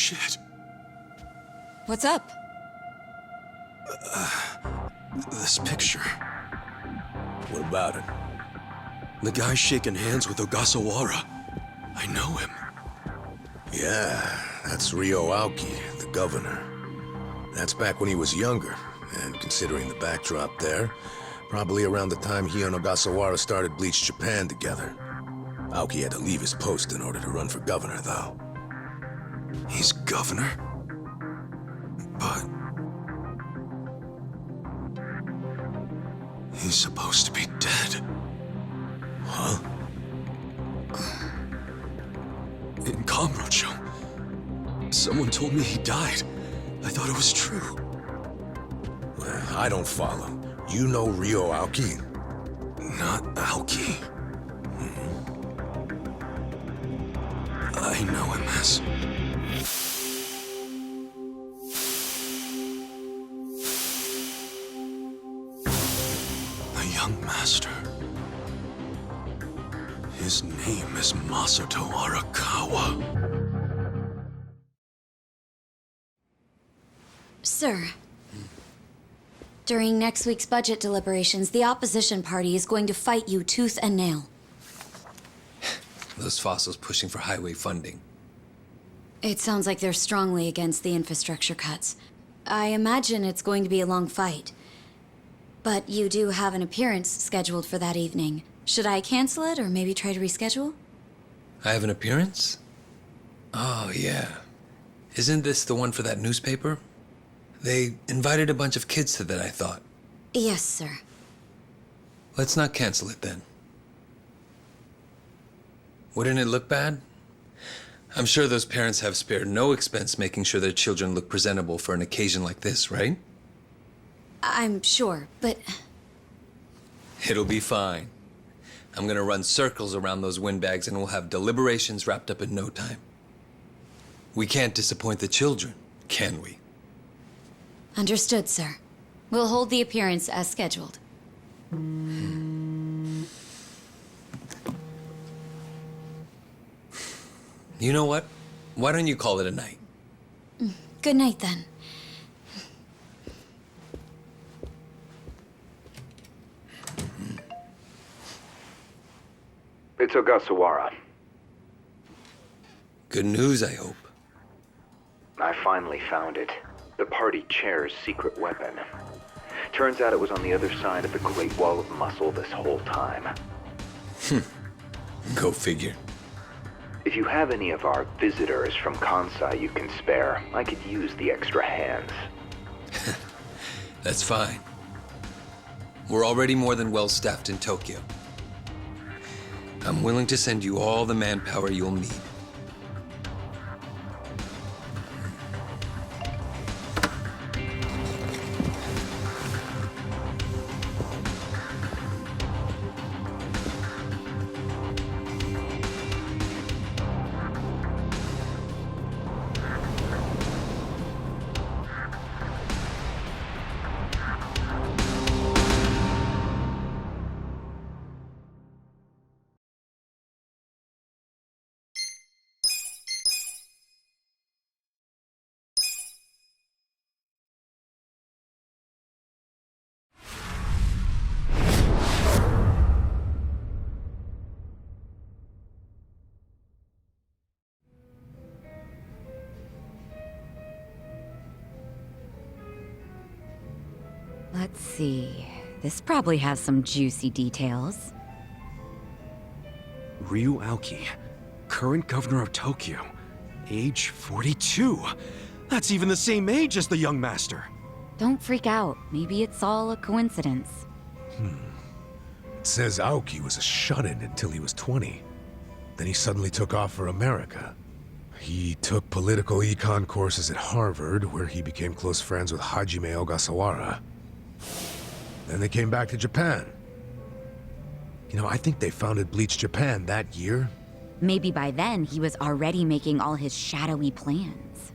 shit. What's up? This picture. What about it? The guy shaking hands with Ogasawara. I know him. Yeah, that's Ryo Aoki, the governor. That's back when he was younger, and considering the backdrop there, probably around the time he and Ogasawara started Bleach Japan together. Aoki had to leave his post in order to run for governor, though. He's governor? But... he's supposed to be dead. Huh? In Kamurocho, someone told me he died. I thought it was true. I don't follow. You know Ryo Aoki? Not Aoki. I know him as... the young master. His name is Masato Arakawa. Sir. During next week's budget deliberations, the opposition party is going to fight you tooth and nail. Those fossils pushing for highway funding. It sounds like they're strongly against the infrastructure cuts. I imagine it's going to be a long fight. But you do have an appearance scheduled for that evening. Should I cancel it or maybe try to reschedule? I have an appearance? Oh, yeah. Isn't this the one for that newspaper? They invited a bunch of kids to that, I thought. Yes, sir. Let's not cancel it then. Wouldn't it look bad? I'm sure those parents have spared no expense making sure their children look presentable for an occasion like this, right? I'm sure, but... It'll be fine. I'm gonna run circles around those windbags and we'll have deliberations wrapped up in no time. We can't disappoint the children, can we? Understood, sir. We'll hold the appearance as scheduled. You know what? Why don't you call it a night? Good night, then. It's Ogasawara. Good news, I hope. I finally found it. The party chair's secret weapon. Turns out it was on the other side of the Great Wall of Muscle this whole time. Go figure. If you have any of our visitors from Kansai you can spare, I could use the extra hands. That's fine. We're already more than well-staffed in Tokyo. I'm willing to send you all the manpower you'll need. Let's see. This probably has some juicy details. Ryo Aoki, current governor of Tokyo, age 42. That's even the same age as the young master. Don't freak out. Maybe it's all a coincidence. It says Aoki was a shut-in until he was 20. Then he suddenly took off for America. He took political econ courses at Harvard, where he became close friends with Hajime Ogasawara. Then they came back to Japan. You know, I think they founded Bleach Japan that year. Maybe by then he was already making all his shadowy plans.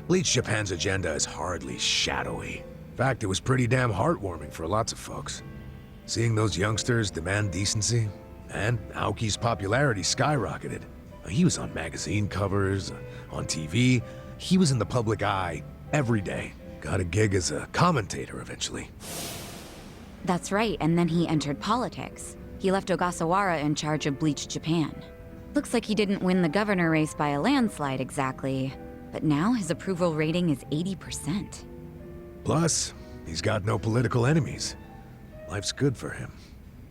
Bleach Japan's agenda is hardly shadowy. In fact, it was pretty damn heartwarming for lots of folks. Seeing those youngsters demand decency, and Aoki's popularity skyrocketed. He was on magazine covers, on TV. He was in the public eye every day. Got a gig as a commentator eventually. That's right, and then he entered politics. He left Ogasawara in charge of Bleach Japan. Looks like he didn't win the governor race by a landslide exactly, but now his approval rating is 80%. Plus, he's got no political enemies. Life's good for him.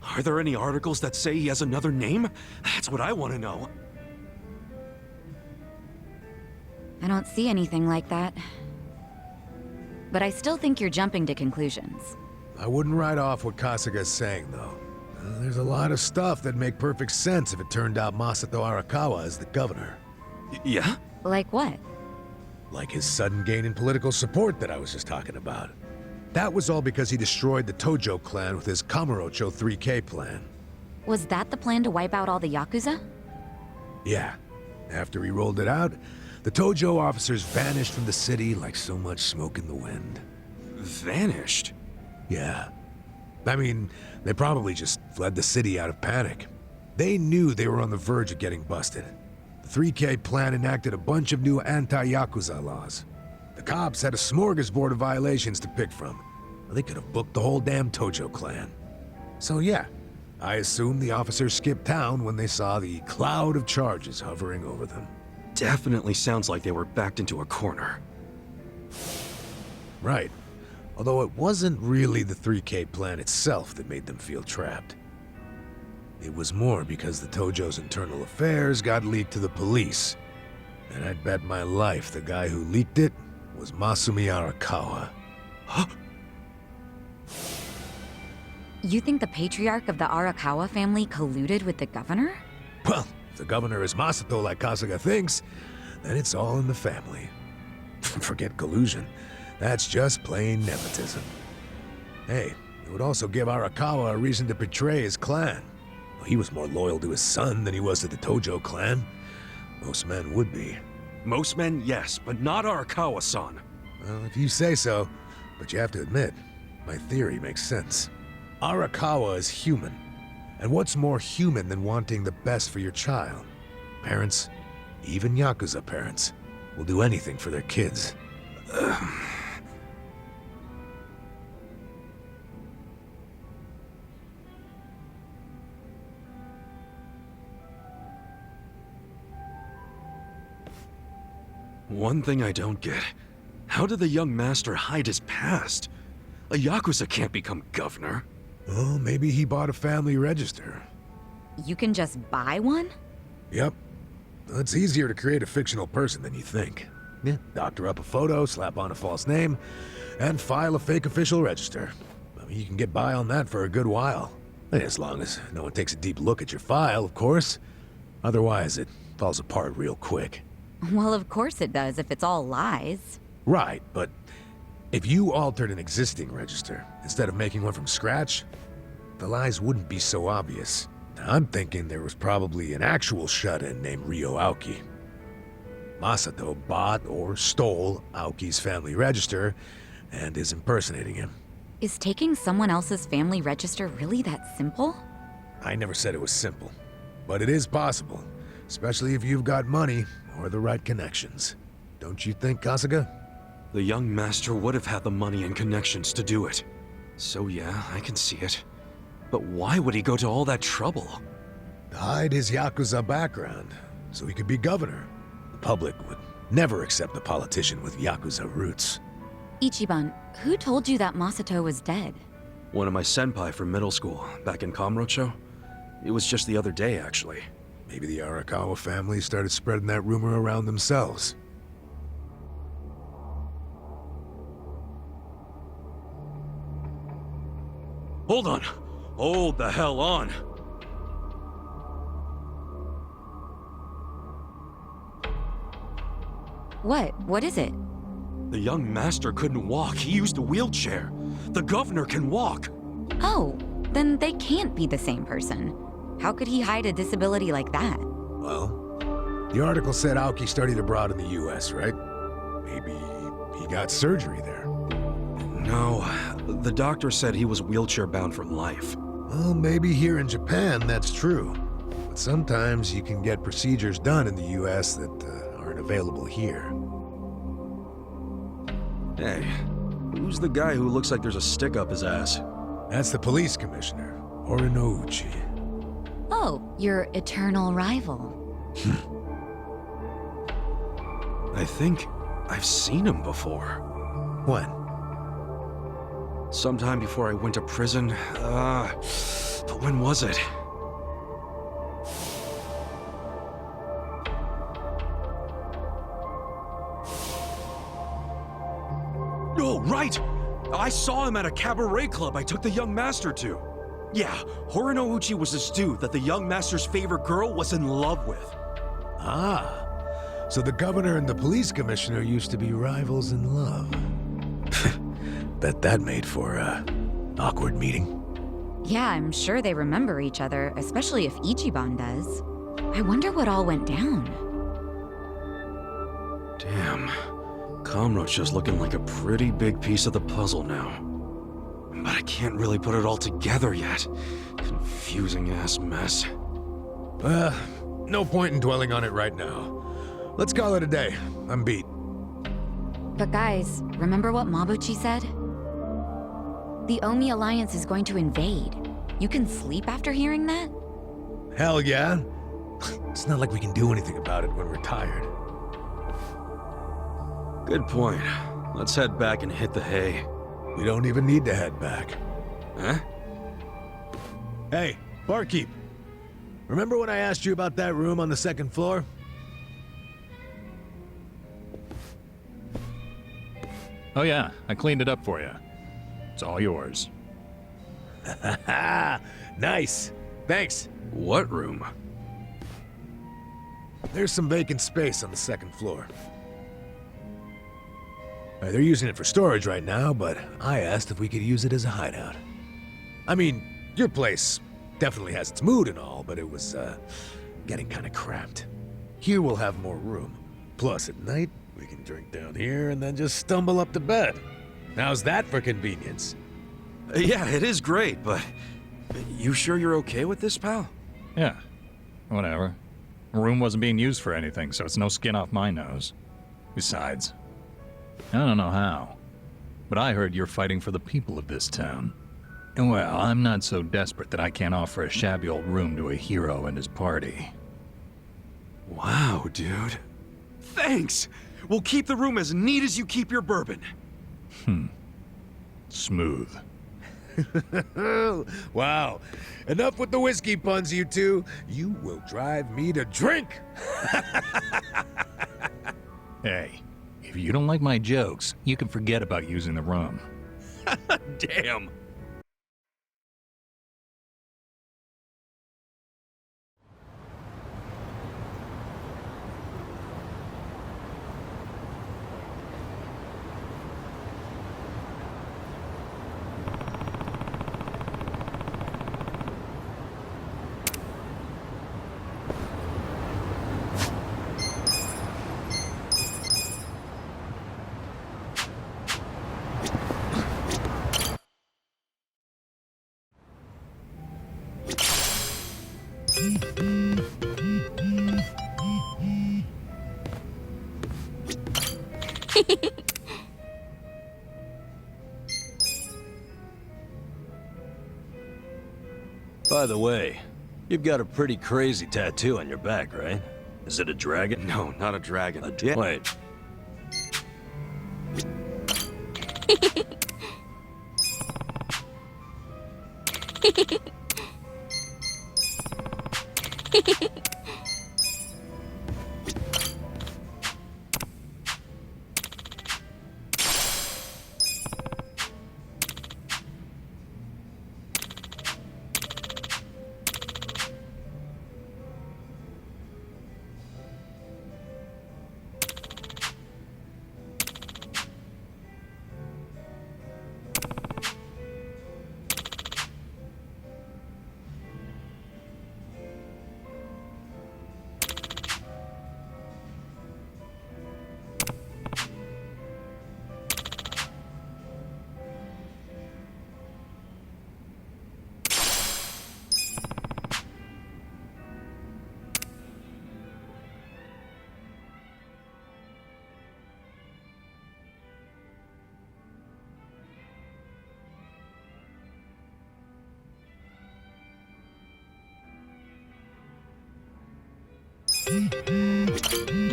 Are there any articles that say he has another name? That's what I want to know. I don't see anything like that. But I still think you're jumping to conclusions. I wouldn't write off what Kasuga's saying, though. There's a lot of stuff that'd make perfect sense if it turned out Masato Arakawa is the governor. Yeah? Like what? Like his sudden gain in political support that I was just talking about. That was all because he destroyed the Tojo clan with his Kamurocho 3K plan. Was that the plan to wipe out all the Yakuza? Yeah. After he rolled it out, the Tojo officers vanished from the city like so much smoke in the wind. Vanished? Yeah. I mean, they probably just fled the city out of panic. They knew they were on the verge of getting busted. The 3K plan enacted a bunch of new anti-Yakuza laws. The cops had a smorgasbord of violations to pick from. They could have booked the whole damn Tojo clan. So yeah, I assume the officers skipped town when they saw the cloud of charges hovering over them. Definitely sounds like they were backed into a corner. Right. Although it wasn't really the 3K plan itself that made them feel trapped. It was more because the Tojo's internal affairs got leaked to the police. And I'd bet my life the guy who leaked it was Masumi Arakawa. Huh? You think the patriarch of the Arakawa family colluded with the governor? Well, if the governor is Masato like Kasuga thinks, then it's all in the family. Forget collusion. That's just plain nepotism. Hey, it would also give Arakawa a reason to betray his clan. He was more loyal to his son than he was to the Tojo clan. Most men would be. Most men, yes, but not Arakawa-san. Well, if you say so, but you have to admit, my theory makes sense. Arakawa is human. And what's more human than wanting the best for your child? Parents, even Yakuza parents, will do anything for their kids. One thing I don't get. How did the young master hide his past? A Yakuza can't become governor. Well, maybe he bought a family register. You can just buy one? Yep. It's easier to create a fictional person than you think. Yeah, doctor up a photo, slap on a false name, and file a fake official register. I mean, you can get by on that for a good while. As long as no one takes a deep look at your file, of course. Otherwise, it falls apart real quick. Well, of course it does if it's all lies. Right, but if you altered an existing register instead of making one from scratch, the lies wouldn't be so obvious. I'm thinking there was probably an actual shut-in named Ryo Aoki. Masato bought or stole Aoki's family register and is impersonating him. Is taking someone else's family register really that simple? I never said it was simple, but it is possible, especially if you've got money or the right connections. Don't you think, Kasuga? The young master would have had the money and connections to do it. So yeah, I can see it. But why would he go to all that trouble? To hide his Yakuza background, so he could be governor. The public would never accept a politician with Yakuza roots. Ichiban, who told you that Masato was dead? One of my senpai from middle school, back in Kamurocho. It was just the other day, actually. Maybe the Arakawa family started spreading that rumor around themselves. Hold on! Hold the hell on! What? What is it? The young master couldn't walk. He used a wheelchair. The governor can walk. Oh, then they can't be the same person. How could he hide a disability like that? Well, the article said Aoki studied abroad in the US, right? Maybe he got surgery there. No, the doctor said he was wheelchair-bound for life. Well, maybe here in Japan that's true. But sometimes you can get procedures done in the US that aren't available here. Hey, who's the guy who looks like there's a stick up his ass? That's the police commissioner, Orinouchi. Oh, your eternal rival. I think I've seen him before. When? Sometime before I went to prison. But when was it? Oh, right! I saw him at a cabaret club I took the young master to. Yeah, Horinouchi was this dude that the young master's favorite girl was in love with. Ah, so the governor and the police commissioner used to be rivals in love. Bet that made for a awkward meeting. Yeah, I'm sure they remember each other, especially if Ichiban does. I wonder what all went down. Damn. Kamrocha's looking like a pretty big piece of the puzzle now. But I can't really put it all together yet. Confusing ass mess. No point in dwelling on it right now. Let's call it a day. I'm beat. But guys, remember what Mabuchi said? The Omi Alliance is going to invade. You can sleep after hearing that? Hell yeah. It's not like we can do anything about it when we're tired. Good point. Let's head back and hit the hay. We don't even need to head back. Huh? Hey, barkeep. Remember when I asked you about that room on the second floor? Oh yeah, I cleaned it up for you. It's all yours. Nice. Thanks. What room? There's some vacant space on the second floor. They're using it for storage right now, but I asked if we could use it as a hideout. I mean, your place definitely has its mood and all, but it was, getting kinda cramped. Here we'll have more room. Plus, at night, we can drink down here and then just stumble up to bed. How's that for convenience? Yeah, it is great, but... You sure you're okay with this, pal? Yeah, whatever. The room wasn't being used for anything, so it's no skin off my nose. Besides, I don't know how, but I heard you're fighting for the people of this town. And well, I'm not so desperate that I can't offer a shabby old room to a hero and his party. Wow, dude. Thanks! We'll keep the room as neat as you keep your bourbon. Smooth. Wow. Enough with the whiskey puns, you two. You will drive me to drink. Hey, if you don't like my jokes, you can forget about using the room. Damn. By the way, you've got a pretty crazy tattoo on your back, right? Is it a dragon? No, not a dragon. Wait.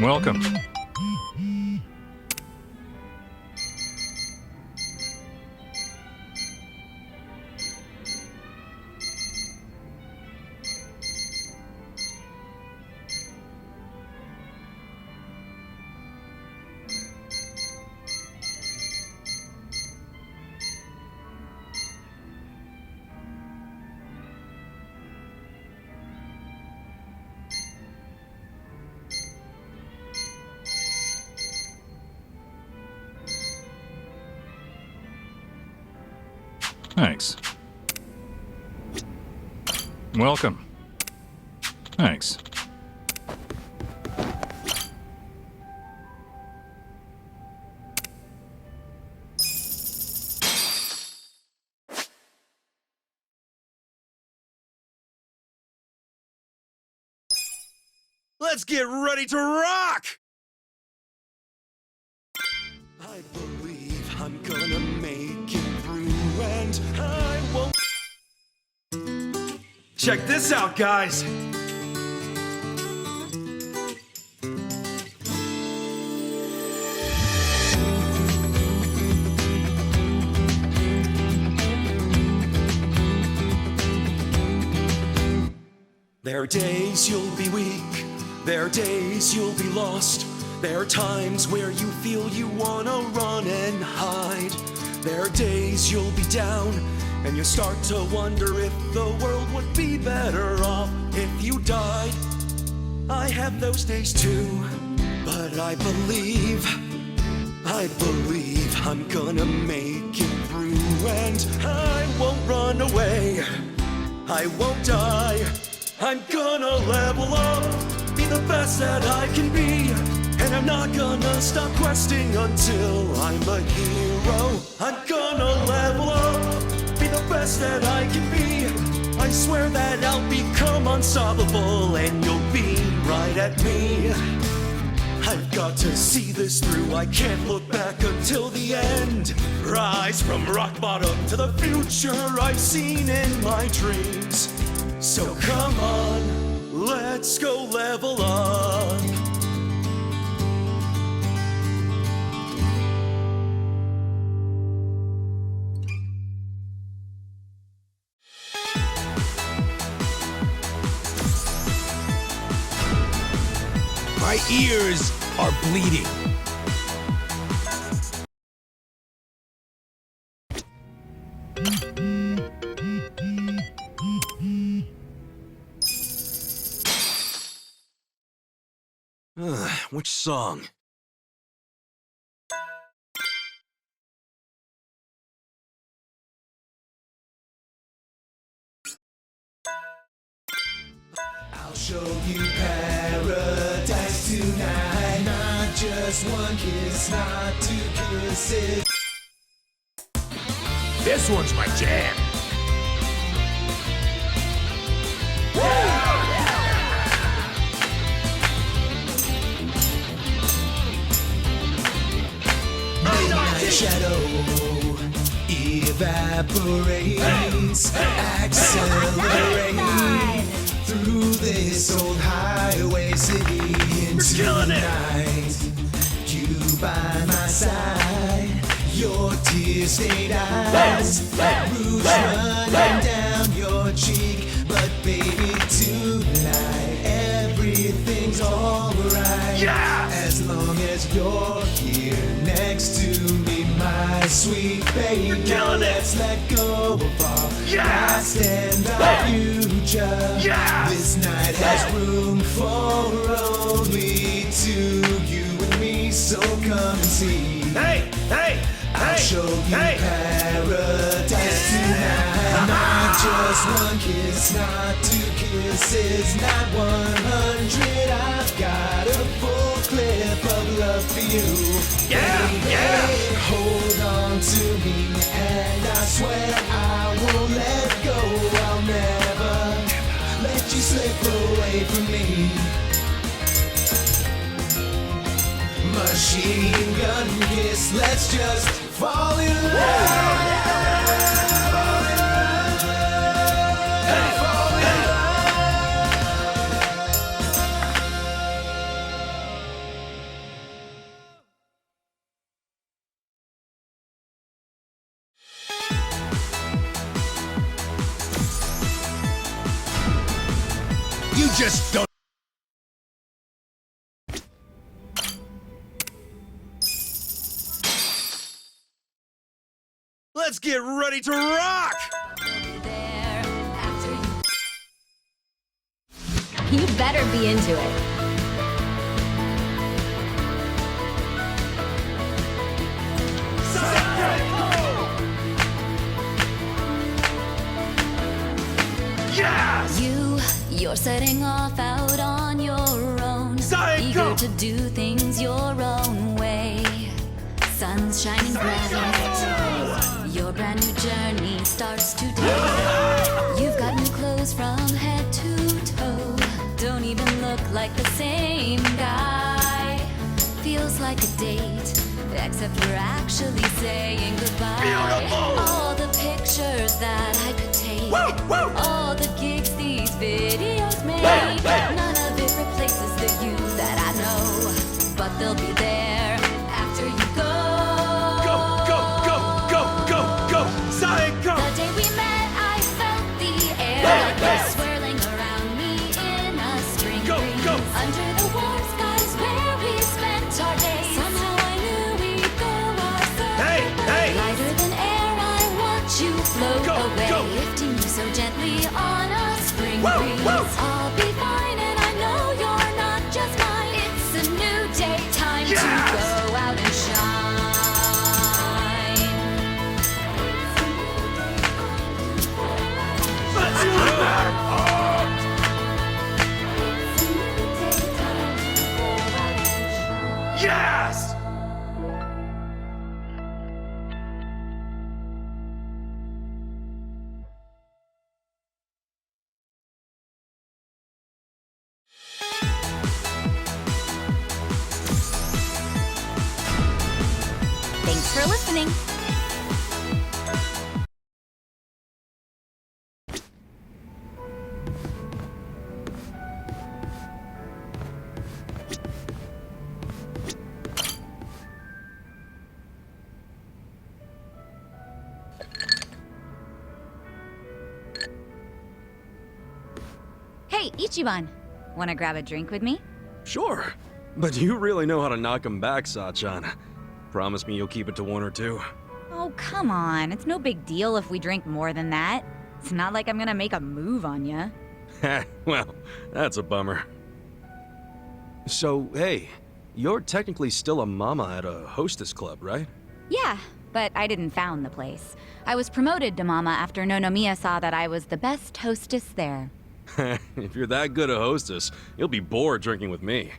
Welcome. Thanks. Welcome. Thanks. Let's get ready to rock! I believe I'm gonna make it through and I won't. Check this out, guys! There are days you'll be weak, there are days you'll be lost. There are times where you feel you wanna run and hide. There are days you'll be down, and you start to wonder if the world would be better off if you died. I have those days too, but I believe I'm gonna make it through, and I won't run away, I won't die. I'm gonna level up, be the best that I can be, and I'm not gonna stop questing until I'm a hero. I'm gonna level up, be the best that I can be. I swear that I'll become unstoppable, and you'll beam right at me. I've got to see this through, I can't look back until the end. Rise from rock bottom to the future I've seen in my dreams. So come on, let's go level up. My ears are bleeding. Which song? I'll show you paradise tonight. Not just one kiss, not two kisses. This one's my jam. Midnight shadow evaporates, accelerate through this old highway city into the night. You by my side, your tear-stained eyes, rouge running down your cheek. But baby, tonight everything's alright. As long as you're here next to me, my sweet baby. Let's let go of our past and our future. This night has room for only two, you and me. So come and see. I'll show you paradise tonight. Not just one kiss, not two kisses, not 100. I've got a full clip of love for you. Baby, hold on to me, and I swear I won't let go. I'll never let you slip away from me. Machine gun kiss, let's just fall in love. Fall in love. Fall in love. just don't. Let's get ready to rock! You better be into it. Yes! You're setting off out on your own. Eager to do things your own way. Sun's shining bright. Your brand new journey starts today. You've got new clothes from head to toe. Don't even look like the same guy. Feels like a date, except we're actually saying goodbye. Beautiful! All the pictures that I could take. All the gigs these videos make. None of it replaces the you that I know. But they'll be there after you go. Go, go, go, go, go, go! Psycho! The day we met, I felt the air like you're swirling around me in a spring Go, breeze. go. Under the warm skies where we spent our days. Somehow I knew we'd go our separate ways. Lighter than air, I watch you float away. Lifting you so gently on a spring breeze. I'll be fine and I know you're not just mine. It's a new day, time to go out and shine. Let's do that! Yes! Thanks for listening. Hey, Ichiban. Wanna grab a drink with me? Sure. But you really know how to knock 'em back, Sachan. Promise me you'll keep it to one or two. Oh, come on. It's no big deal if we drink more than that. It's not like I'm gonna make a move on ya. Well, that's a bummer. So, hey, you're technically still a mama at a hostess club, right? Yeah, but I didn't found the place. I was promoted to mama after Nonomiya saw that I was the best hostess there. If you're that good a hostess, you'll be bored drinking with me.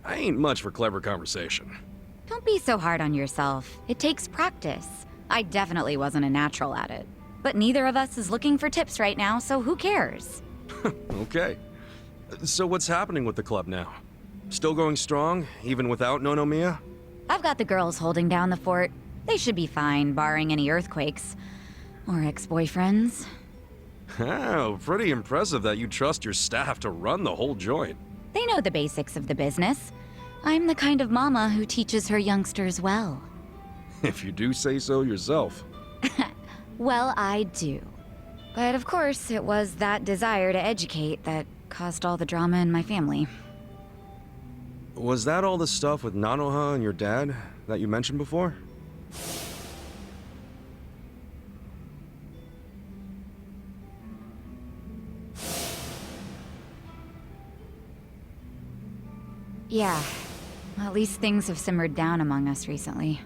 I ain't much for clever conversation. Don't be so hard on yourself. It takes practice. I definitely wasn't a natural at it. But neither of us is looking for tips right now, so who cares? Okay. So what's happening with the club now? Still going strong, even without Nonomiya? I've got the girls holding down the fort. They should be fine, barring any earthquakes. Or ex-boyfriends. Oh, pretty impressive that you trust your staff to run the whole joint. They know the basics of the business. I'm the kind of mama who teaches her youngsters well. If you do say so yourself. Well, I do. But of course, it was that desire to educate that caused all the drama in my family. Was that all the stuff with Nanoha and your dad that you mentioned before? Yeah. At least things have simmered down among us recently.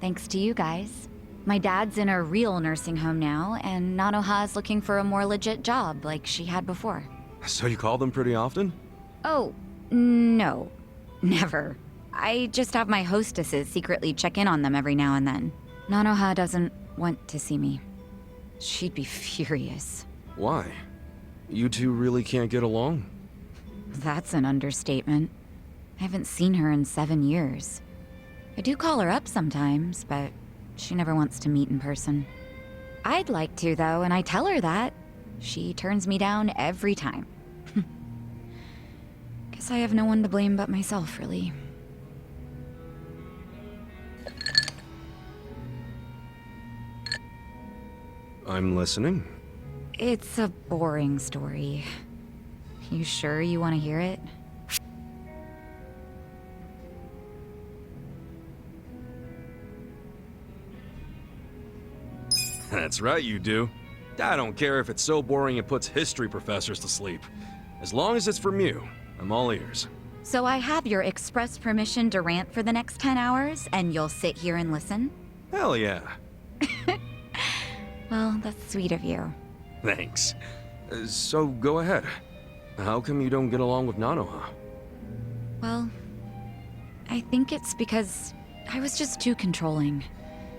Thanks to you guys. My dad's in a real nursing home now, and Nanoha's looking for a more legit job like she had before. So you call them pretty often? Oh, no. Never. I just have my hostesses secretly check in on them every now and then. Nanoha doesn't want to see me. She'd be furious. Why? You two really can't get along? That's an understatement. I haven't seen her in 7 years. I do call her up sometimes, but she never wants to meet in person. I'd like to, though, and I tell her that. She turns me down every time. Guess I have no one to blame but myself, really. I'm listening. It's a boring story. You sure you want to hear it? That's right, you do. I don't care if it's so boring it puts history professors to sleep. As long as it's from you, I'm all ears. So I have your express permission to rant for the next 10 hours, and you'll sit here and listen? Hell yeah. Well, that's sweet of you. Thanks. So go ahead. How come you don't get along with Nanoha? Well, I think it's because I was just too controlling.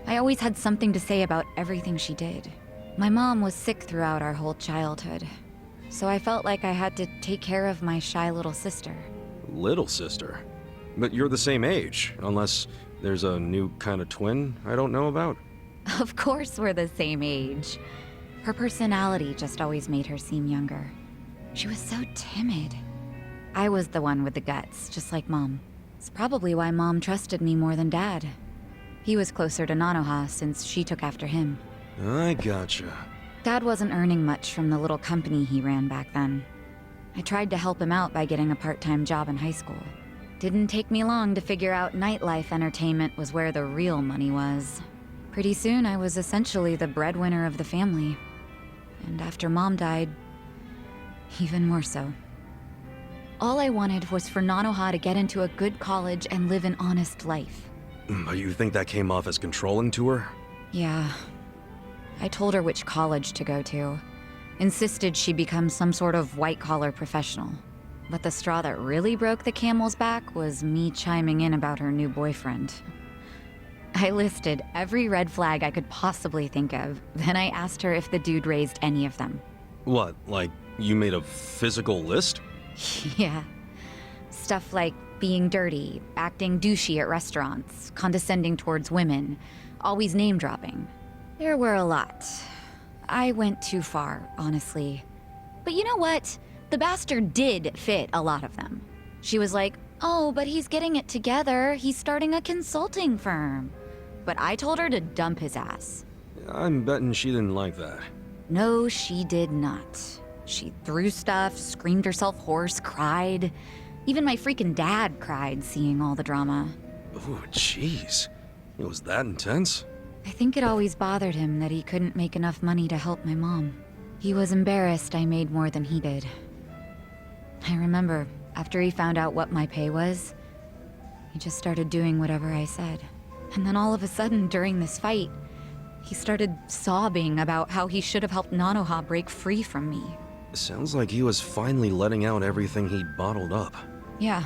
I always had something to say about everything she did. My mom was sick throughout our whole childhood, so I felt like I had to take care of my shy little sister. Little sister? But you're the same age, unless there's a new kind of twin I don't know about? Of course we're the same age. Her personality just always made her seem younger. She was so timid. I was the one with the guts, just like Mom. It's probably why Mom trusted me more than Dad. He was closer to Nanoha since she took after him. I gotcha. Dad wasn't earning much from the little company he ran back then. I tried to help him out by getting a part-time job in high school. Didn't take me long to figure out nightlife entertainment was where the real money was. Pretty soon, I was essentially the breadwinner of the family. And after Mom died, even more so. All I wanted was for Nanoha to get into a good college and live an honest life. But you think that came off as controlling to her? Yeah. I told her which college to go to. Insisted she become some sort of white-collar professional. But the straw that really broke the camel's back was me chiming in about her new boyfriend. I listed every red flag I could possibly think of, then I asked her if the dude raised any of them. What, like you made a physical list? Yeah. Stuff like being dirty, acting douchey at restaurants, condescending towards women, always name-dropping. There were a lot. I went too far, honestly. But you know what? The bastard did fit a lot of them. She was like, oh, but he's getting it together. He's starting a consulting firm. But I told her to dump his ass. I'm betting she didn't like that. No, she did not. She threw stuff, screamed herself hoarse, cried. Even my freaking dad cried seeing all the drama. Oh, jeez. It was that intense? I think it always bothered him that he couldn't make enough money to help my mom. He was embarrassed I made more than he did. I remember, after he found out what my pay was, he just started doing whatever I said. And then all of a sudden, during this fight, he started sobbing about how he should have helped Nanoha break free from me. Sounds like he was finally letting out everything he'd bottled up. Yeah.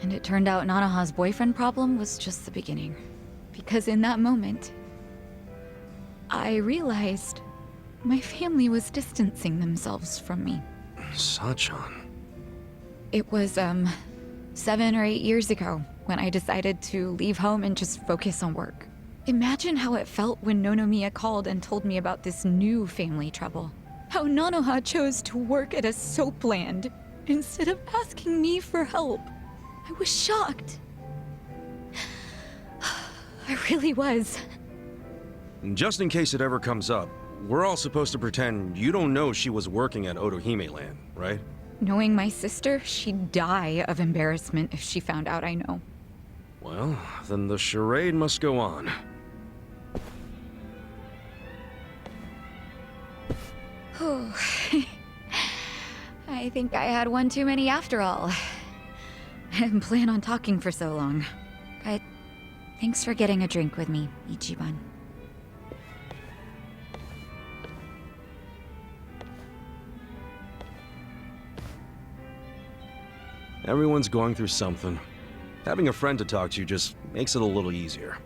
And it turned out Nanoha's boyfriend problem was just the beginning. Because in that moment, I realized my family was distancing themselves from me. Sachan. It was, 7 or 8 years ago when I decided to leave home and just focus on work. Imagine how it felt when Nonomiya called and told me about this new family trouble. How Nanoha chose to work at a soap land instead of asking me for help. I was shocked. I really was. Just in case it ever comes up, we're all supposed to pretend you don't know she was working at Otohime Land, right? Knowing my sister, she'd die of embarrassment if she found out I know. Well, then the charade must go on. I think I had one too many after all. I didn't plan on talking for so long. But thanks for getting a drink with me, Ichiban. Everyone's going through something. Having a friend to talk to just makes it a little easier.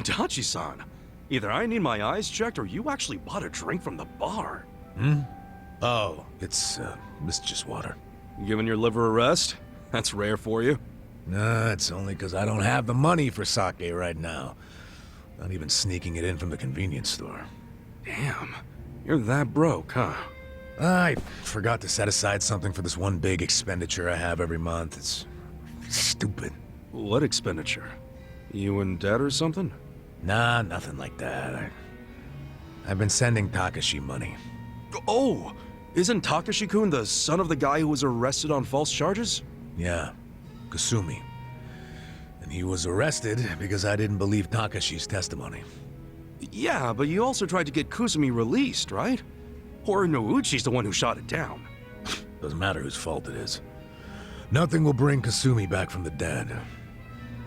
Dachi-san, either I need my eyes checked or you actually bought a drink from the bar. Oh, it's just water. Giving your liver a rest? That's rare for you. Nah, it's only because I don't have the money for sake right now. Not even sneaking it in from the convenience store. Damn, you're that broke, huh? I forgot to set aside something for this one big expenditure I have every month. It's stupid. What expenditure? You and Dad or something? Nah, nothing like that. I've been sending Takashi money. Oh! Isn't Takashi-kun the son of the guy who was arrested on false charges? Yeah, Kasumi. And he was arrested because I didn't believe Takashi's testimony. Yeah, but you also tried to get Kusumi released, right? Or Nouchi's the one who shot it down. Doesn't matter whose fault it is. Nothing will bring Kasumi back from the dead.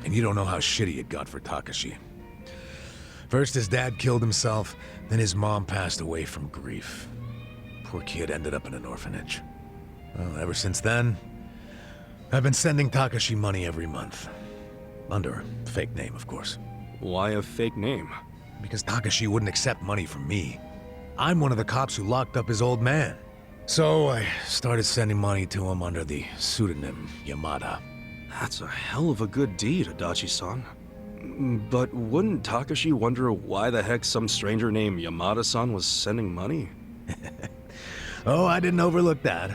And you don't know how shitty it got for Takashi. First his dad killed himself, then his mom passed away from grief. Poor kid ended up in an orphanage. Well, ever since then, I've been sending Takashi money every month. Under a fake name, of course. Why a fake name? Because Takashi wouldn't accept money from me. I'm one of the cops who locked up his old man. So I started sending money to him under the pseudonym Yamada. That's a hell of a good deed, Adachi-san. But wouldn't Takashi wonder why the heck some stranger named Yamada-san was sending money? Oh, I didn't overlook that.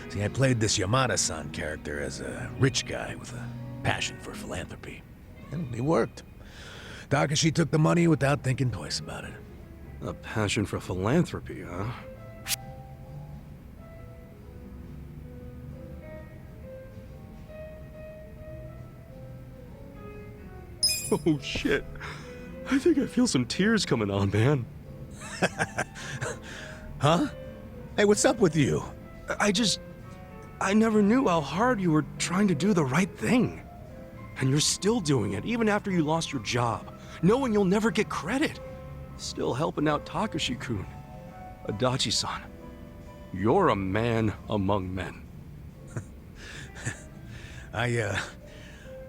See, I played this Yamada-san character as a rich guy with a passion for philanthropy. And it worked. Takashi took the money without thinking twice about it. A passion for philanthropy, huh? Oh shit. I think I feel some tears coming on, man. Huh? Hey, what's up with you? I never knew how hard you were trying to do the right thing. And you're still doing it, even after you lost your job, knowing you'll never get credit. Still helping out Takashi-kun. Adachi-san, you're a man among men. I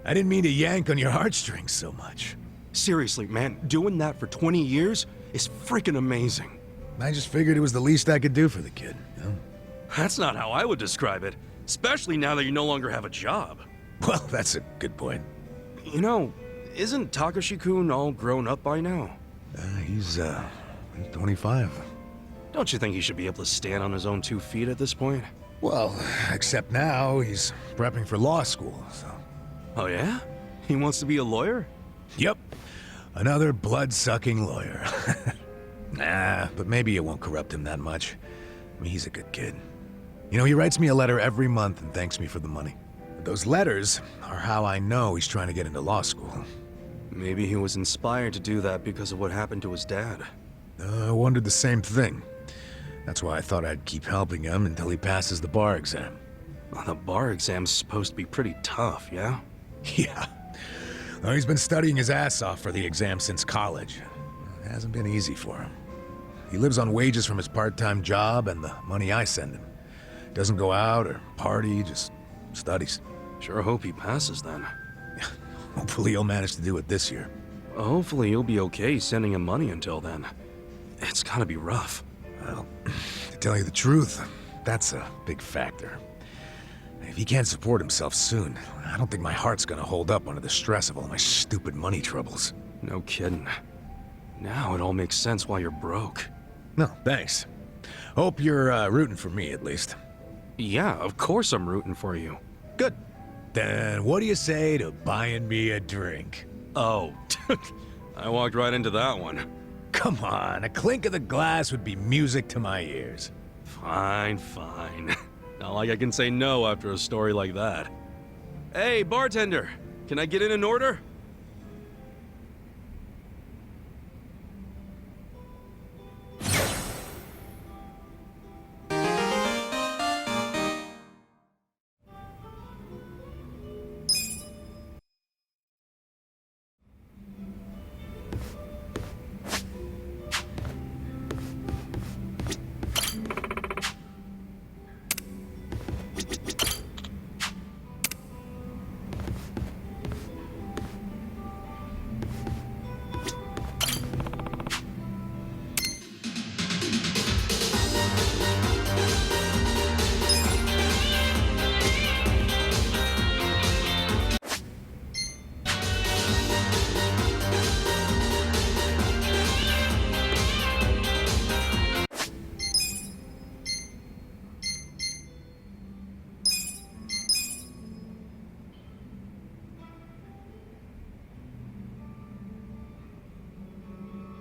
didn't mean to yank on your heartstrings so much. Seriously, man, doing that for 20 years is freaking amazing. I just figured it was the least I could do for the kid, you know? That's not how I would describe it, especially now that you no longer have a job. Well, that's a good point. You know, isn't Takashi-kun all grown up by now? He's 25. Don't you think he should be able to stand on his own 2 feet at this point? Well, except now he's prepping for law school, so... Oh yeah? He wants to be a lawyer? Yep. Another blood-sucking lawyer. Nah, but maybe it won't corrupt him that much. I mean, he's a good kid. You know, he writes me a letter every month and thanks me for the money. Those letters are how I know he's trying to get into law school. Maybe he was inspired to do that because of what happened to his dad. I wondered the same thing. That's why I thought I'd keep helping him until he passes the bar exam. Well, the bar exam's supposed to be pretty tough, yeah? Yeah. Well, he's been studying his ass off for the exam since college. It hasn't been easy for him. He lives on wages from his part-time job and the money I send him. Doesn't go out or party, just studies. Sure hope he passes then. Hopefully he'll manage to do it this year. Hopefully you'll be okay sending him money until then. It's gotta be rough. Well, to tell you the truth, that's a big factor. If he can't support himself soon, I don't think my heart's gonna hold up under the stress of all my stupid money troubles. No kidding. Now it all makes sense why you're broke. No, thanks. Hope you're rooting for me, at least. Yeah, of course I'm rooting for you. Good. Then what do you say to buying me a drink? Oh, I walked right into that one. Come on, a clink of the glass would be music to my ears. Fine, fine. Not like I can say no after a story like that. Hey, bartender, can I get in an order?